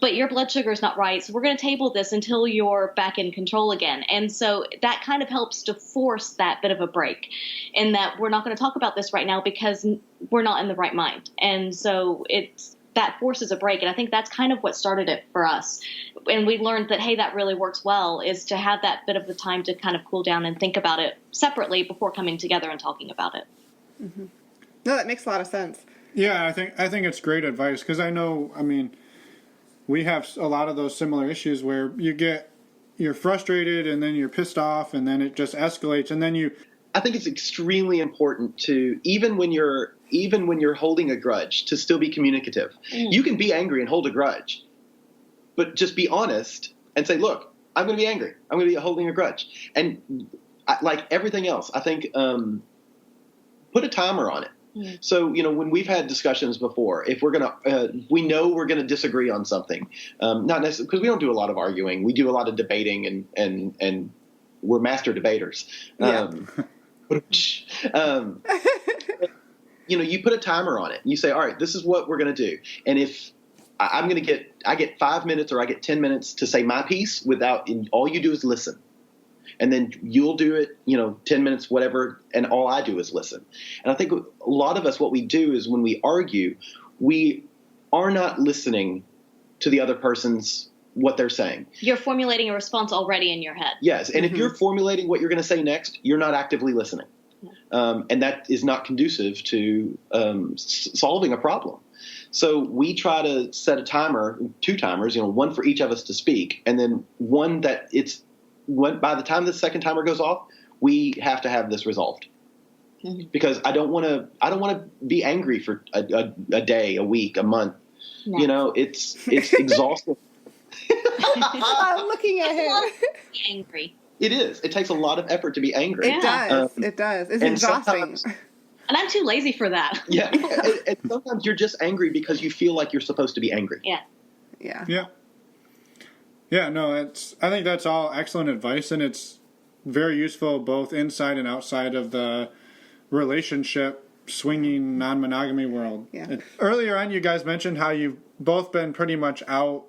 but your blood sugar is not right. So we're going to table this until you're back in control again. And so that kind of helps to force that bit of a break, in that we're not going to talk about this right now because we're not in the right mind. And so that forces a break. And I think that's kind of what started it for us. And we learned that, hey, that really works well, is to have that bit of the time to kind of cool down and think about it separately before coming together and talking about it. No, that makes a lot of sense. Yeah, I think it's great advice, because we have a lot of those similar issues where you're frustrated and then you're pissed off and then it just escalates and then I think it's extremely important to, even when you're holding a grudge, to still be communicative. You can be angry and hold a grudge, but just be honest and say, look, I'm going to be angry. I'm going to be holding a grudge. And like everything else, I think put a timer on it. So, when we've had discussions before, if we're going to, we know we're going to disagree on something, not necessarily, because we don't do a lot of arguing. We do a lot of debating and we're master debaters. You put a timer on it. You say, all right, this is what we're going to do. And if I get 5 minutes or I get 10 minutes to say my piece all you do is listen. And then you'll do it, 10 minutes, whatever, and all I do is listen. And I think a lot of us, what we do is when we argue, we are not listening to the other person's what they're saying. You're formulating a response already in your head. Yes, and if you're formulating what you're going to say next, you're not actively listening. And that is not conducive to solving a problem. So we try to set a timer, 2 timers, one for each of us to speak, and then one that by the time the second timer goes off, we have to have this resolved. Because I don't want to be angry for a day, a week, a month. No. It's exhausting. I'm looking at him. Angry. It is. It takes a lot of effort to be angry. It does. It does. It's exhausting. And I'm too lazy for that. Yeah. And sometimes you're just angry because you feel like you're supposed to be angry. Yeah, no, I think that's all excellent advice, and it's very useful both inside and outside of the relationship. swinging non-monogamy world. Yeah. Earlier on, you guys mentioned how you've both been pretty much out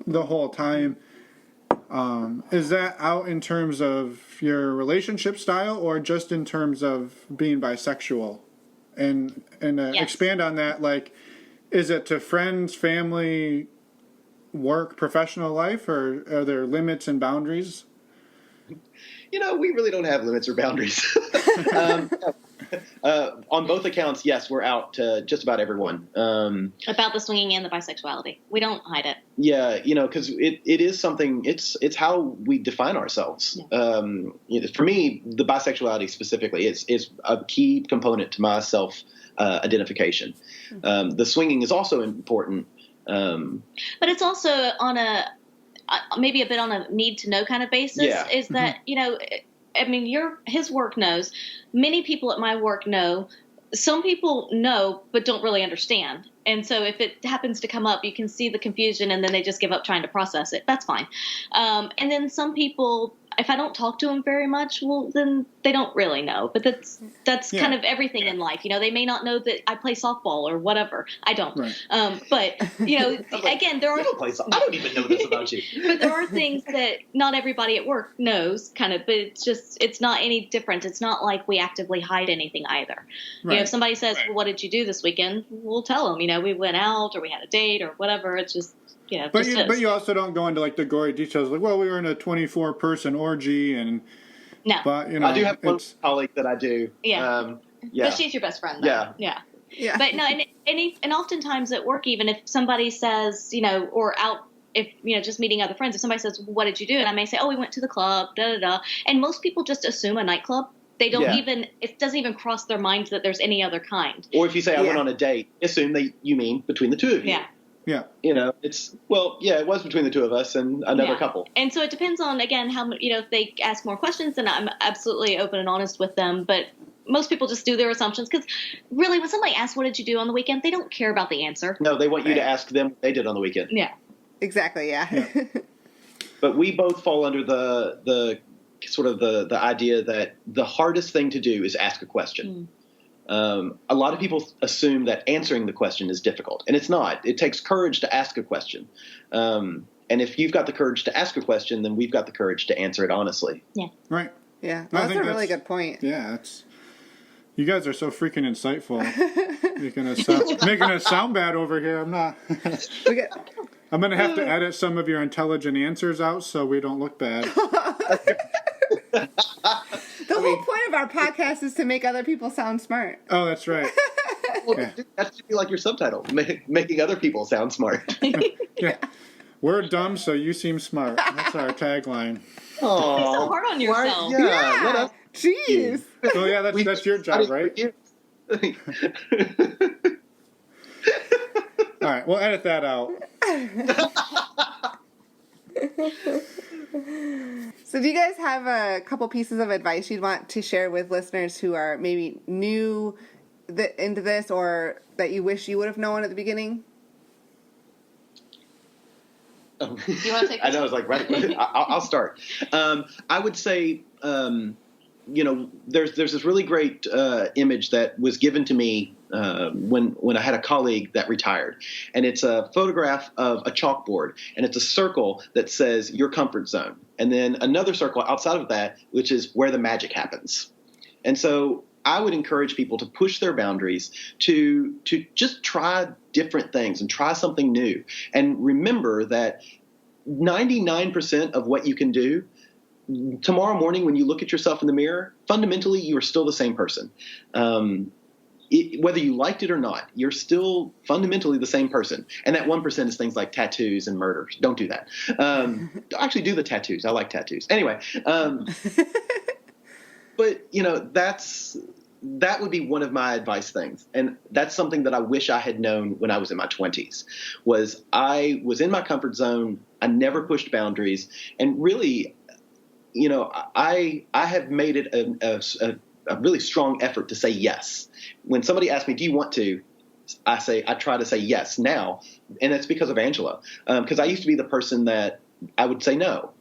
the whole time. Is that out in terms of your relationship style or just in terms of being bisexual? And Yes. Expand on that. Like, is it to friends, family, work, professional life, or are there limits and boundaries? We really don't have limits or boundaries. On both accounts, yes, we're out to just about everyone. About the swinging and the bisexuality. We don't hide it. Yeah, because it is something, it's how we define ourselves. Yeah. For me, the bisexuality specifically is a key component to my self-identification. The swinging is also important. But it's also on maybe a bit on a need to know kind of basis. Yeah. Is that, his work knows. Many people at my work know. Some people know but don't really understand. And so if it happens to come up, you can see the confusion and then they just give up trying to process it. That's fine. And then some people, if I don't talk to them very much, well, then they don't really know. But that's kind of everything in life. They may not know that I play softball or whatever. I don't. Right. But, again, there are... You don't play softball. I don't even know this about you. But there are things that not everybody at work knows, kind of, but it's not any different. It's not like we actively hide anything either. Right. If somebody says, well, what did you do this weekend? We'll tell them, we went out or we had a date or whatever. It's just, But you also don't go into like the gory details. Like, well, we were in a 24-person orgy and. No. But, I do have one colleague that I do. Yeah. Yeah. But she's your best friend, though. Yeah. Yeah. But no, and oftentimes at work, even if somebody says, or out, if, just meeting other friends, if somebody says, well, what did you do? And I may say, oh, we went to the club, da-da-da. And most people just assume a nightclub. They don't it doesn't even cross their minds that there's any other kind. Or if you say I went on a date, assume that you mean between the two of you. Yeah. Yeah. It was between the two of us and another couple. And so it depends on, again, how, if they ask more questions, then I'm absolutely open and honest with them. But most people just do their assumptions because really when somebody asks, what did you do on the weekend? They don't care about the answer. No, they want you to ask them what they did on the weekend. Yeah. Exactly. Yeah. But we both fall under the sort of the idea that the hardest thing to do is ask a question. A lot of people assume that answering the question is difficult, and it's not. It takes courage to ask a question. And if you've got the courage to ask a question, then we've got the courage to answer it honestly. Yeah. Right. Yeah. That's a really good point. Yeah. You guys are so freaking insightful. making us sound bad over here. I'm not. I'm going to have to edit some of your intelligent answers out so we don't look bad. The whole point of our podcast is to make other people sound smart. Oh, that's right. Well, that should be like your subtitle, making other people sound smart. Yeah. We're dumb, so you seem smart. That's our tagline. Oh, You're so hard on yourself. Yeah. Jeez. Oh, yeah, that's your job, right? All right, we'll edit that out. So do you guys have a couple pieces of advice you'd want to share with listeners who are maybe new into this or that you wish you would have known at the beginning? Do you want to take I know, I was like, right. I'll start. I would say, there's this really great image that was given to me when I had a colleague that retired. And it's a photograph of a chalkboard. And it's a circle that says your comfort zone. And then another circle outside of that, which is where the magic happens. And so I would encourage people to push their boundaries, to just try different things and try something new. And remember that 99% of what you can do tomorrow morning when you look at yourself in the mirror, fundamentally, you are still the same person. Whether you liked it or not, you're still fundamentally the same person. And that 1% is things like tattoos and murders. Don't do that. Actually, do the tattoos. I like tattoos. Anyway, but, that would be one of my advice things. And that's something that I wish I had known when I was in my 20s, was I was in my comfort zone. I never pushed boundaries. And really, I have made it a really strong effort to say yes. When somebody asks me, do you want to? I try to say yes now. And that's because of Angela. Because I used to be the person that I would say no,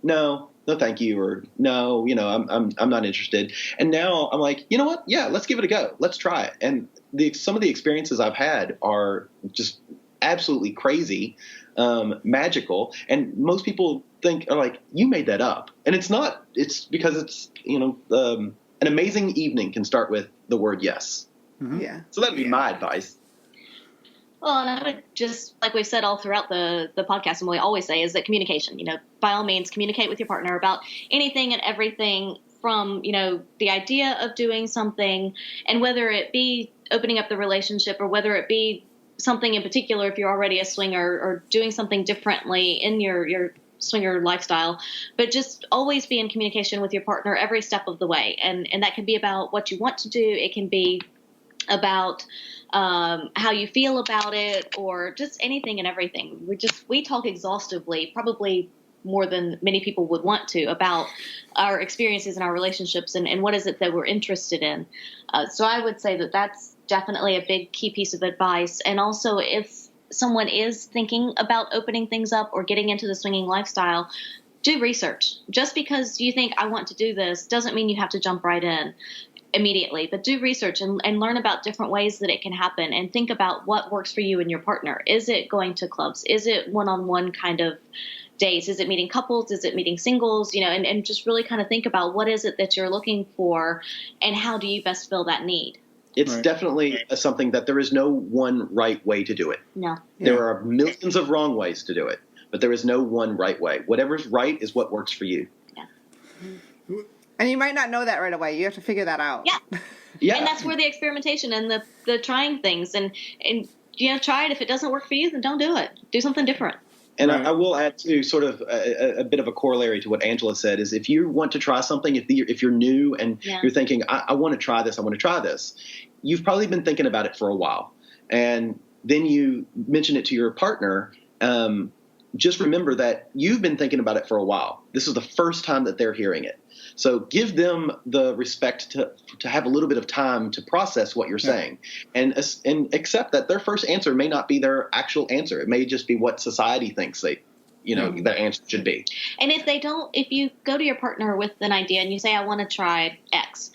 no, thank you, or no, I'm not interested. And now I'm like, you know what? Yeah, let's give it a go. Let's try it. And some of the experiences I've had are just absolutely crazy, magical. And most people are like, you made that up. And it's not. It's because it's, an amazing evening can start with the word yes. Mm-hmm. Yeah. So that'd be my advice. Well, and I would just, like we've said all throughout the podcast, and what we always say is that communication, by all means, communicate with your partner about anything and everything from, the idea of doing something, and whether it be opening up the relationship or whether it be something in particular, if you're already a swinger, or doing something differently in your swinger lifestyle, but just always be in communication with your partner every step of the way. And that can be about what you want to do. It can be about how you feel about it, or just anything and everything. We talk exhaustively, probably more than many people would want to, about our experiences in our relationships and what is it that we're interested in. So I would say that that's definitely a big key piece of advice. And also, if someone is thinking about opening things up or getting into the swinging lifestyle, do research. Just because you think I want to do this doesn't mean you have to jump right in immediately, but do research and learn about different ways that it can happen, and think about what works for you and your partner. Is it going to clubs? Is it one-on-one kind of days? Is it meeting couples? Is it meeting singles? And just really kind of think about what is it that you're looking for, and how do you best fill that need? It's definitely something that there is no one right way to do it. No. There are millions of wrong ways to do it, but there is no one right way. Whatever's right is what works for you. Yeah. And you might not know that right away. You have to figure that out. Yeah. Yeah. And that's where the experimentation and the trying things and try it. If it doesn't work for you, then don't do it. Do something different. And I will add to sort of a bit of a corollary to what Angela said is, if you want to try something, if you're new and you're thinking, I want to try this, you've probably been thinking about it for a while. And then you mention it to your partner. Just remember that you've been thinking about it for a while. This is the first time that they're hearing it. So give them the respect to have a little bit of time to process what you're saying, and accept that their first answer may not be their actual answer. It may just be what society thinks their answer should be. And if you go to your partner with an idea and you say, I want to try X,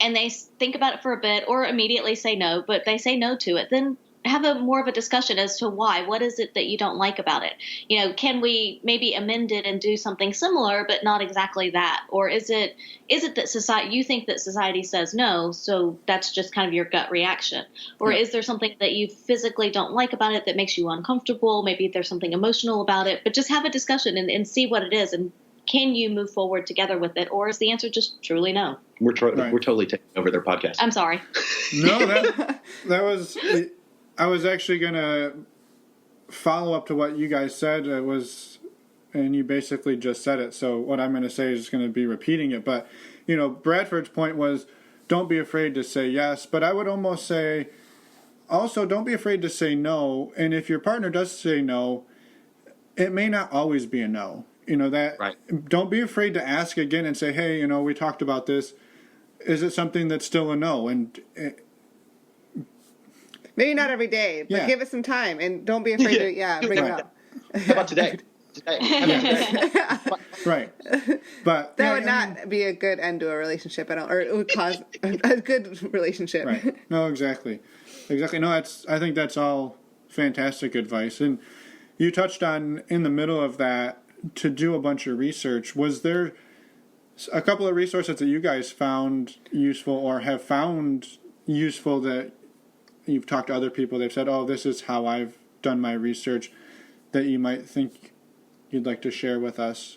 and they think about it for a bit or immediately say no, but they say no to it, then have more of a discussion as to why. What is it that you don't like about it? Can we maybe amend it and do something similar, but not exactly that? Or is it that you think that society says no, so that's just kind of your gut reaction? Or is there something that you physically don't like about it that makes you uncomfortable? Maybe there's something emotional about it, but just have a discussion and see what it is. And can you move forward together with it? Or is the answer just truly no? We're totally taking over their podcast. I'm sorry. No, that was... I was actually going to follow up to what you guys said. And you basically just said it. So what I'm going to say is going to be repeating it. But, Bradford's point was, don't be afraid to say yes. But I would almost say, also, don't be afraid to say no. And if your partner does say no, it may not always be a no. Don't be afraid to ask again and say, hey, we talked about this. Is it something that's still a no? And maybe not every day, but give it some time, and don't be afraid to bring it up. How about today? Right. But that would not be a good end to a relationship, or it would cause a good relationship. Right. No, exactly. No, I think that's all fantastic advice. And you touched on, in the middle of that, to do a bunch of research. Was there a couple of resources that you guys found useful or have found useful that you've talked to other people, they've said, oh, this is how I've done my research, that you might think you'd like to share with us?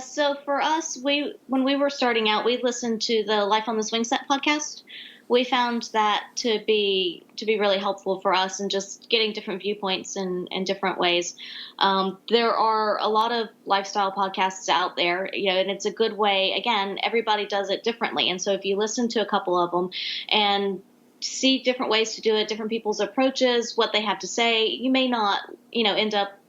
So for us, when we were starting out, we listened to the Life on the Swing Set podcast. We found that to be really helpful for us, and just getting different viewpoints in different ways. There are a lot of lifestyle podcasts out there, and it's a good way. Again, everybody does it differently, and so if you listen to a couple of them and see different ways to do it, different people's approaches, what they have to say, you may not, end up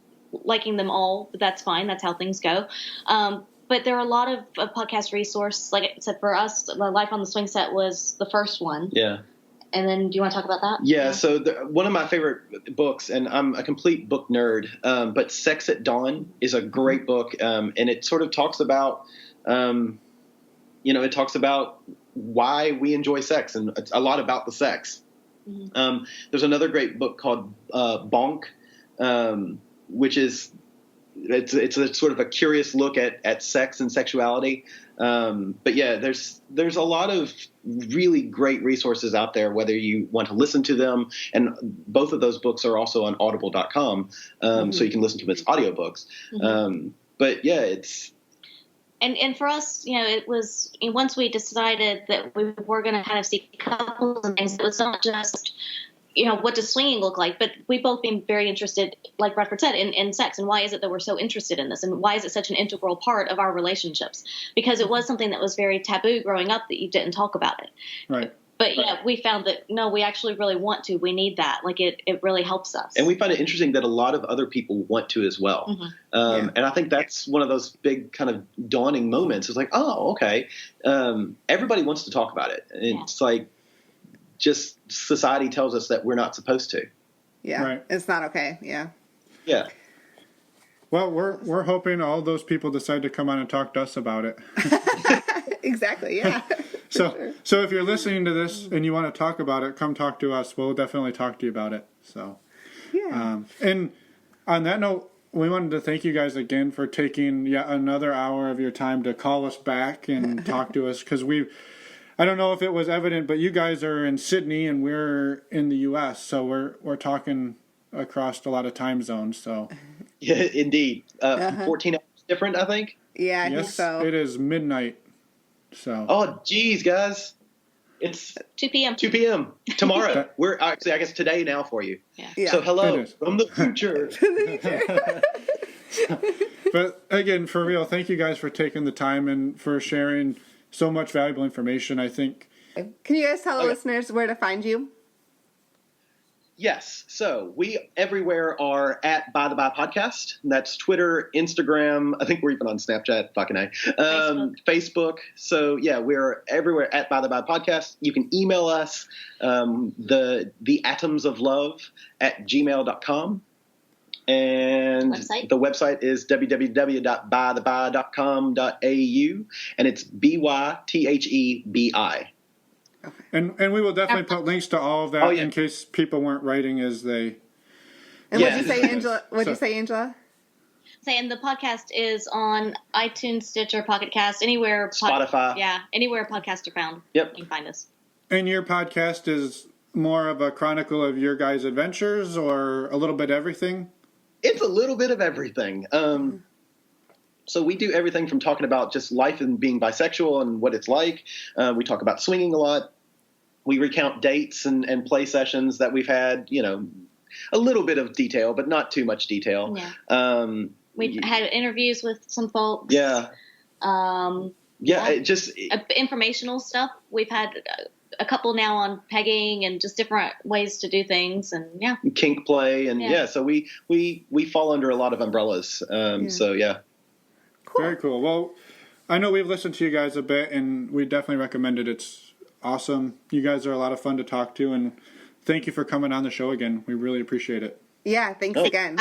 liking them all, but that's fine. That's how things go. But there are a lot of podcast resources. Like I said, for us, Life on the Swing Set was the first one. Yeah. And then do you want to talk about that? Yeah, so one of my favorite books, and I'm a complete book nerd, but Sex at Dawn is a great book, and it sort of talks about, it talks about why we enjoy sex, and it's a lot about the sex. Mm-hmm. There's another great book called Bonk, which is it's a sort of a curious look at sex and sexuality. But yeah, there's a lot of really great resources out there, whether you want to listen to them, and both of those books are also on audible.com. So you can listen to them as audiobooks. But yeah, it's. And for us, it was once we decided that we were going to kind of see couples and things, it was not just, what does swinging look like? But we've both been very interested, like Bradford said, in sex. And why is it that we're so interested in this? And why is it such an integral part of our relationships? Because it was something that was very taboo growing up that you didn't talk about it. Right. But yeah, we found that, no, we actually really want to. We need that. Like it really helps us. And we find it interesting that a lot of other people want to as well. And I think that's one of those big kind of dawning moments. It's like, oh, okay. Everybody wants to talk about it. And it's like just society tells us that we're not supposed to. Yeah. Right. It's not okay. Yeah. Yeah. Well, we're hoping all those people decide to come on and talk to us about it. Exactly. Yeah. So if you're listening to this and you want to talk about it, come talk to us. We'll definitely talk to you about it. So, yeah. And on that note, we wanted to thank you guys again for taking yet another hour of your time to call us back and talk to us, because I don't know if it was evident, but you guys are in Sydney and we're in the U.S., so we're talking across a lot of time zones. So, yeah, indeed, 14 hours different, I think. Yeah, I think so. It is midnight. So. Oh, geez, guys. It's 2 p.m. 2 p.m. tomorrow. We're actually, I guess, today now for you. Yeah. So hello from the future. But again, for real, thank you guys for taking the time and for sharing so much valuable information. I think. Can you guys tell the listeners where to find you? Yes. So we everywhere are at By the By Podcast. That's Twitter, Instagram. I think we're even on Snapchat. Fucking A. Facebook. So yeah, we're everywhere at By the By Podcast. You can email us, the atoms of love at gmail.com. And the website is www.bytheby.com.au, and it's BYTHEBI. Okay. And we will definitely put links to all of that in case people weren't writing as they. And what'd you say, Angela? What'd you say, Angela? Saying the podcast is on iTunes, Stitcher, Pocket Cast, anywhere. Spotify. Anywhere podcasts are found. Yep. You can find us. And your podcast is more of a chronicle of your guys' adventures, or a little bit of everything? It's a little bit of everything. So we do everything from talking about just life and being bisexual and what it's like. We talk about swinging a lot. We recount dates and play sessions that we've had, a little bit of detail, but not too much detail. Yeah. We've had interviews with some folks. Yeah. Just informational stuff. We've had a couple now on pegging and just different ways to do things, and kink play, and so we fall under a lot of umbrellas. So yeah. Cool. Very cool. Well, I know we've listened to you guys a bit, and we definitely recommend it. It's awesome. You guys are a lot of fun to talk to, and thank you for coming on the show again. We really appreciate it. Yeah, thanks again.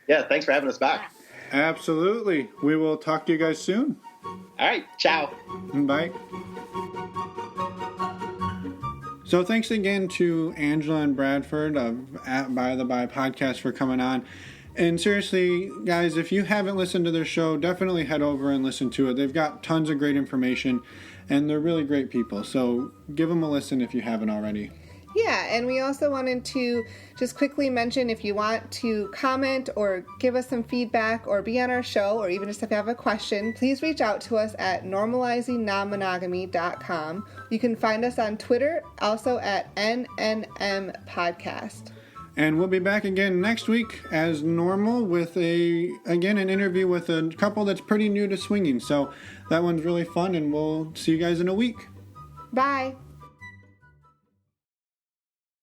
Yeah, thanks for having us back. Absolutely. We will talk to you guys soon. All right. Ciao. Bye. So thanks again to Angela and Bradford of at By the By Podcast for coming on. And seriously, guys, if you haven't listened to their show, definitely head over and listen to it. They've got tons of great information, and they're really great people. So give them a listen if you haven't already. Yeah, and we also wanted to just quickly mention, if you want to comment or give us some feedback or be on our show, or even just if you have a question, please reach out to us at normalizingnonmonogamy.com. You can find us on Twitter, also at NNM Podcast. And we'll be back again next week as normal with an interview with a couple that's pretty new to swinging. So that one's really fun, and we'll see you guys in a week. Bye.